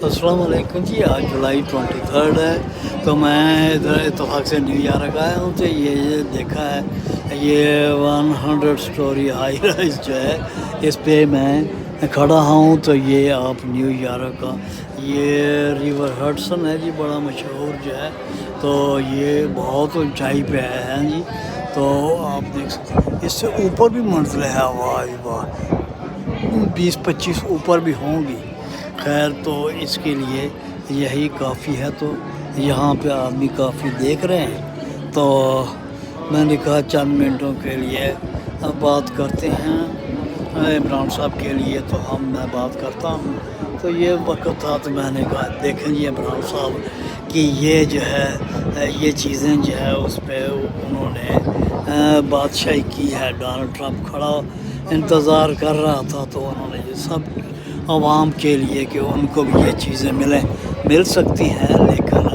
अस्सलाम वालेकुम जी। आज जुलाई 23 है, तो मैं इधर इत्तेफाक से न्यू यॉर्क आया हूँ। तो ये देखा है, ये 100 स्टोरी हाई राइज जो है, इस पे मैं खड़ा हूँ। तो ये आप न्यू यॉर्क का ये रिवर हडसन है जी, बड़ा मशहूर जो है। तो ये बहुत ऊंचाई पे है जी। तो आप देख सकते हैं, इससे ऊपर भी मंजिल है, वाह वाह, 20-25 ऊपर भी होंगी। खैर, तो इसके लिए यही काफ़ी है। तो यहाँ पे आदमी काफ़ी देख रहे हैं। तो मैंने कहा चंद मिनटों के लिए अब बात करते हैं इमरान साहब के लिए। तो मैं बात करता हूँ। तो ये वक्त था, तो मैंने कहा देखें जी इमरान साहब कि ये जो है, ये चीज़ें जो है उस पर उन्होंने बादशाही की है। डोनाल्ड ट्रंप खड़ा इंतज़ार कर रहा था, तो उन्होंने ये सब आवाम के लिए कि उनको भी ये चीज़ें मिल सकती हैं। लेकिन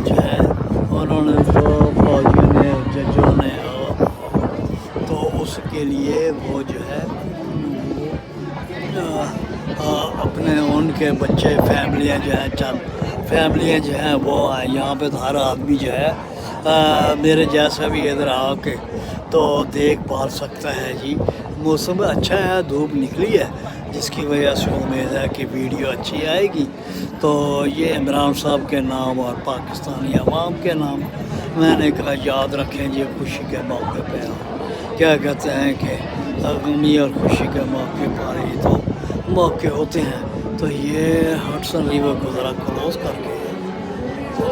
जो है उन्होंने फौजियों ने, जजों ने, तो उसके लिए वो जो है अपने उनके बच्चे, फैमिलियाँ जो हैं, चंद फैमिलियाँ जो हैं वो आए यहाँ पे। तो हर आदमी जो है मेरे जैसा भी इधर आके तो देख पा सकता है जी। मौसम अच्छा है, धूप निकली है, जिसकी वजह से उम्मीद है कि वीडियो अच्छी आएगी। तो ये इमरान साहब के नाम और पाकिस्तानी अवाम के नाम मैंने कहा याद रखें जी। खुशी के मौके पे क्या कहते हैं कि गमी और खुशी के मौके पर ही तो मौके होते हैं। तो ये हडसन रिवर को ज़रा क्लोज करके, तो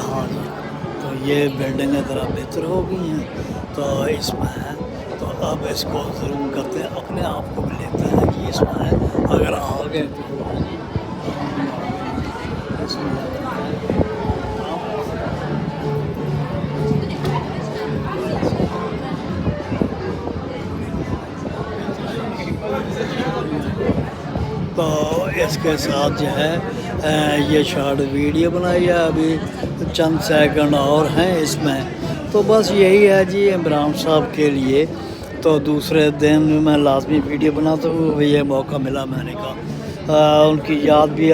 हाँ जी, तो ये बिल्डिंगें ज़रा बेहतर हो गई हैं। तो इसमें है, तो अब इसको ज़रूर करते हैं, अपने आप को भी लेते हैं कि इसमें है। अगर आगे तो इसके साथ जो है ये शॉर्ट वीडियो बनाई है। अभी चंद सेकंड और हैं इसमें। तो बस यही है जी इमरान साहब के लिए। तो दूसरे दिन मैं लाजमी वीडियो बनाता हूँ, ये मौका मिला, मैंने कहा उनकी याद भी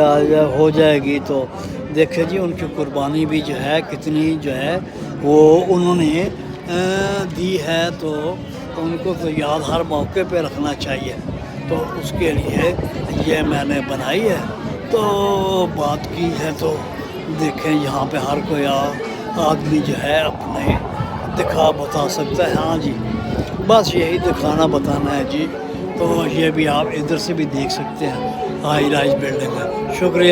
हो जाएगी। तो देखे जी उनकी कुर्बानी भी जो है कितनी जो है वो उन्होंने दी है। तो उनको तो याद हर मौके पे रखना चाहिए। तो उसके लिए ये मैंने बनाई है। तो बात की है, तो देखें यहाँ पे हर कोई आदमी जो है अपने बता सकता है। हाँ जी, बस यही दिखाना बताना है जी। तो ये भी आप इधर से भी देख सकते हैं, हाई राइज बिल्डिंग है। शुक्रिया।